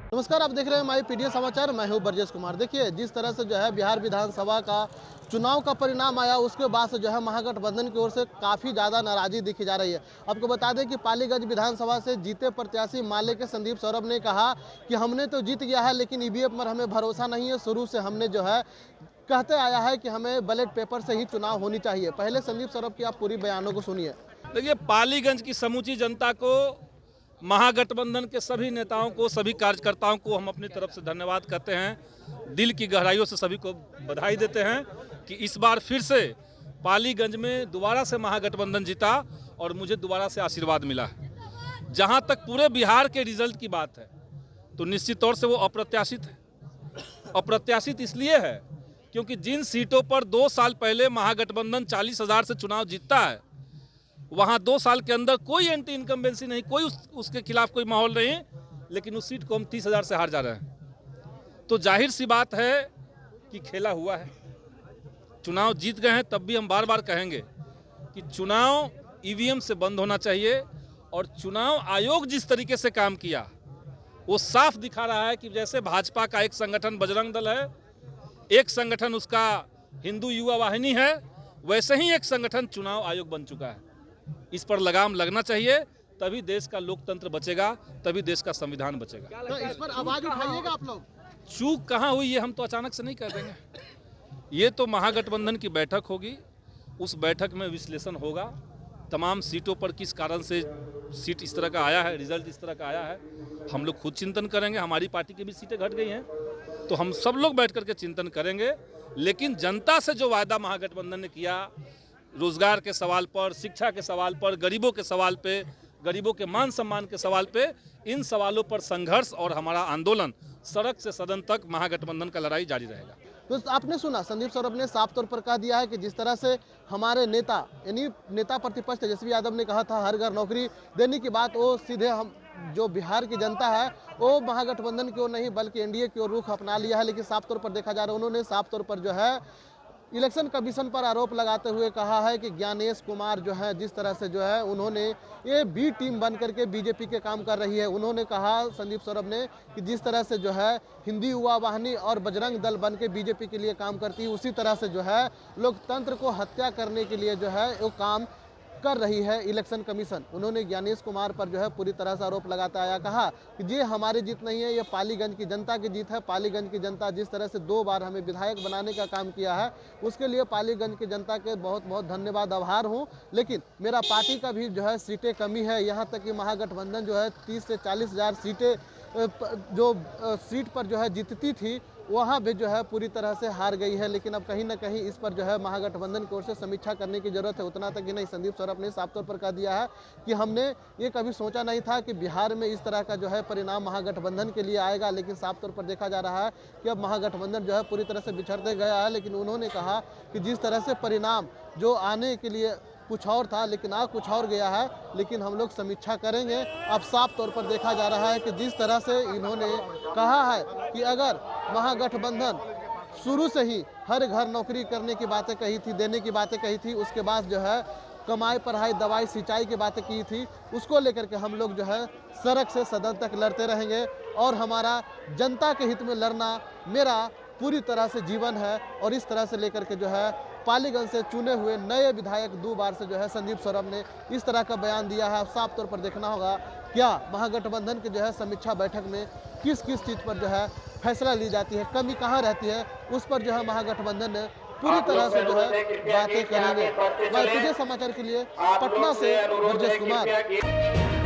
नमस्कार, आप देख रहे हैं माई पीडीएस समाचार। मैं हूं ब्रजेश कुमार। देखिए, जिस तरह से जो है बिहार विधानसभा का चुनाव का परिणाम आया, उसके बाद से जो है महागठबंधन की ओर से काफ़ी ज़्यादा नाराज़गी दिखी जा रही है। आपको बता दें कि पालीगंज विधानसभा से जीते प्रत्याशी माले के संदीप सौरभ ने कहा कि हमने तो जीत गया है, लेकिन ईवीएम पर हमें भरोसा नहीं है। शुरू से हमने जो है कहते आया है कि हमें बैलेट पेपर से ही चुनाव होनी चाहिए। पहले संदीप सौरभ की आप पूरी बयानों को सुनिए। देखिए, पालीगंज की समूची जनता को, महागठबंधन के सभी नेताओं को, सभी कार्यकर्ताओं को हम अपनी तरफ से धन्यवाद कहते हैं। दिल की गहराइयों से सभी को बधाई देते हैं कि इस बार फिर से पालीगंज में दोबारा से महागठबंधन जीता और मुझे दोबारा से आशीर्वाद मिला है। जहां तक पूरे बिहार के रिजल्ट की बात है तो निश्चित तौर से वो अप्रत्याशित है। अप्रत्याशित इसलिए है क्योंकि जिन सीटों पर 2 साल पहले महागठबंधन 40,000 से चुनाव जीतता है, वहाँ 2 साल के अंदर कोई एंटी इनकम्बेंसी नहीं, कोई उसके खिलाफ कोई माहौल नहीं, लेकिन उस सीट को हम 30,000 से हार जा रहे हैं। तो जाहिर सी बात है कि खेला हुआ है। चुनाव जीत गए हैं, तब भी हम बार बार कहेंगे कि चुनाव ईवीएम से बंद होना चाहिए। और चुनाव आयोग जिस तरीके से काम किया वो साफ दिखा रहा है कि जैसे भाजपा का एक संगठन बजरंग दल है, एक संगठन उसका हिंदू युवा वाहिनी है, वैसे ही एक संगठन चुनाव आयोग बन चुका है। इस पर लगाम लगना चाहिए, तभी देश का लोकतंत्र बचेगा, तभी देश का संविधान बचेगा। तो इस पर आवाज उठाइएगा आप लोग। चूक कहाँ हुई ये हम तो अचानक से नहीं कह देंगे। ये तो महागठबंधन की बैठक होगी, उस बैठक में विश्लेषण होगा तमाम सीटों पर किस कारण से सीट इस तरह का आया है, रिजल्ट इस तरह का आया है। हम लोग खुद चिंतन करेंगे। हमारी पार्टी की भी सीटें घट गई हैं, तो हम सब लोग बैठ करके चिंतन करेंगे। लेकिन जनता से जो वायदा महागठबंधन ने किया, रोजगार के सवाल पर, शिक्षा के सवाल पर, गरीबों के सवाल पे, गरीबों के मान सम्मान के सवाल पे, इन सवालों पर संघर्ष और हमारा आंदोलन सड़क से सदन तक महागठबंधन का लड़ाई जारी रहेगा। तो आपने सुना, संदीप सौरभ ने साफ तौर पर कह दिया है कि जिस तरह से हमारे नेता यानी नेता प्रतिपक्ष तेजस्वी यादव ने कहा था हर घर नौकरी देने की बात, वो सीधे हम जो बिहार की जनता है वो महागठबंधन की ओर नहीं बल्कि एनडीए की ओर रुख अपना लिया है। लेकिन साफ तौर पर देखा जा रहा है, उन्होंने साफ तौर पर जो है इलेक्शन कमीशन पर आरोप लगाते हुए कहा है कि ज्ञानेश कुमार जो है जिस तरह से जो है उन्होंने ये बी टीम बन करके बीजेपी के काम कर रही है। उन्होंने कहा संदीप सौरभ ने कि जिस तरह से जो है हिंदी युवा वाहिनी और बजरंग दल बन के बीजेपी के लिए काम करती है, उसी तरह से जो है लोकतंत्र को हत्या करने के लिए जो है वो काम कर रही है इलेक्शन कमीशन। उन्होंने ज्ञानेश कुमार पर जो है पूरी तरह से आरोप लगाता आया, कहा कि ये हमारी जीत नहीं है, ये पालीगंज की जनता की जीत है। पालीगंज की जनता जिस तरह से 2 बार हमें विधायक बनाने का काम किया है, उसके लिए पालीगंज की जनता के बहुत बहुत धन्यवाद, आभार हूँ। लेकिन मेरा पार्टी का भी जो है सीटें कमी है। यहाँ तक कि महागठबंधन जो है 30 से 40,000 सीटें जो सीट पर जो है जीतती थी, वहाँ भी जो है पूरी तरह से हार गई है। लेकिन अब कहीं ना कहीं इस पर जो है महागठबंधन की ओर से समीक्षा करने की जरूरत है। उतना तक ही नहीं, संदीप सौरभ ने साफ तौर पर कह दिया है कि हमने ये कभी सोचा नहीं था कि बिहार में इस तरह का जो है परिणाम महागठबंधन के लिए आएगा। लेकिन साफ तौर पर देखा जा रहा है कि अब महागठबंधन जो है पूरी तरह से बिछड़ते गया है। लेकिन उन्होंने कहा कि जिस तरह से परिणाम जो आने के लिए कुछ और था, लेकिन आ कुछ और गया है, लेकिन हम लोग समीक्षा करेंगे। अब साफ तौर पर देखा जा रहा है कि जिस तरह से इन्होंने कहा है कि अगर महागठबंधन शुरू से ही हर घर नौकरी करने की बातें कही थी, देने की बातें कही थी, उसके बाद जो है कमाई, पढ़ाई, दवाई, सिंचाई की बातें की थी, उसको लेकर के हम लोग जो है सड़क से सदन तक लड़ते रहेंगे। और हमारा जनता के हित में लड़ना मेरा पूरी तरह से जीवन है। और इस तरह से लेकर के जो है पालीगंज से चुने हुए नए विधायक 2 बार से जो है संदीप सौरभ ने इस तरह का बयान दिया है। साफ तौर पर देखना होगा क्या महागठबंधन के जो है समीक्षा बैठक में किस किस चीज़ पर जो है फैसला ली जाती है, कमी कहाँ रहती है, उस पर जो है महागठबंधन ने पूरी तरह से जो है बातें करेंगे। मैं पीडीएस समाचार के लिए पटना से ब्रजेश कुमार।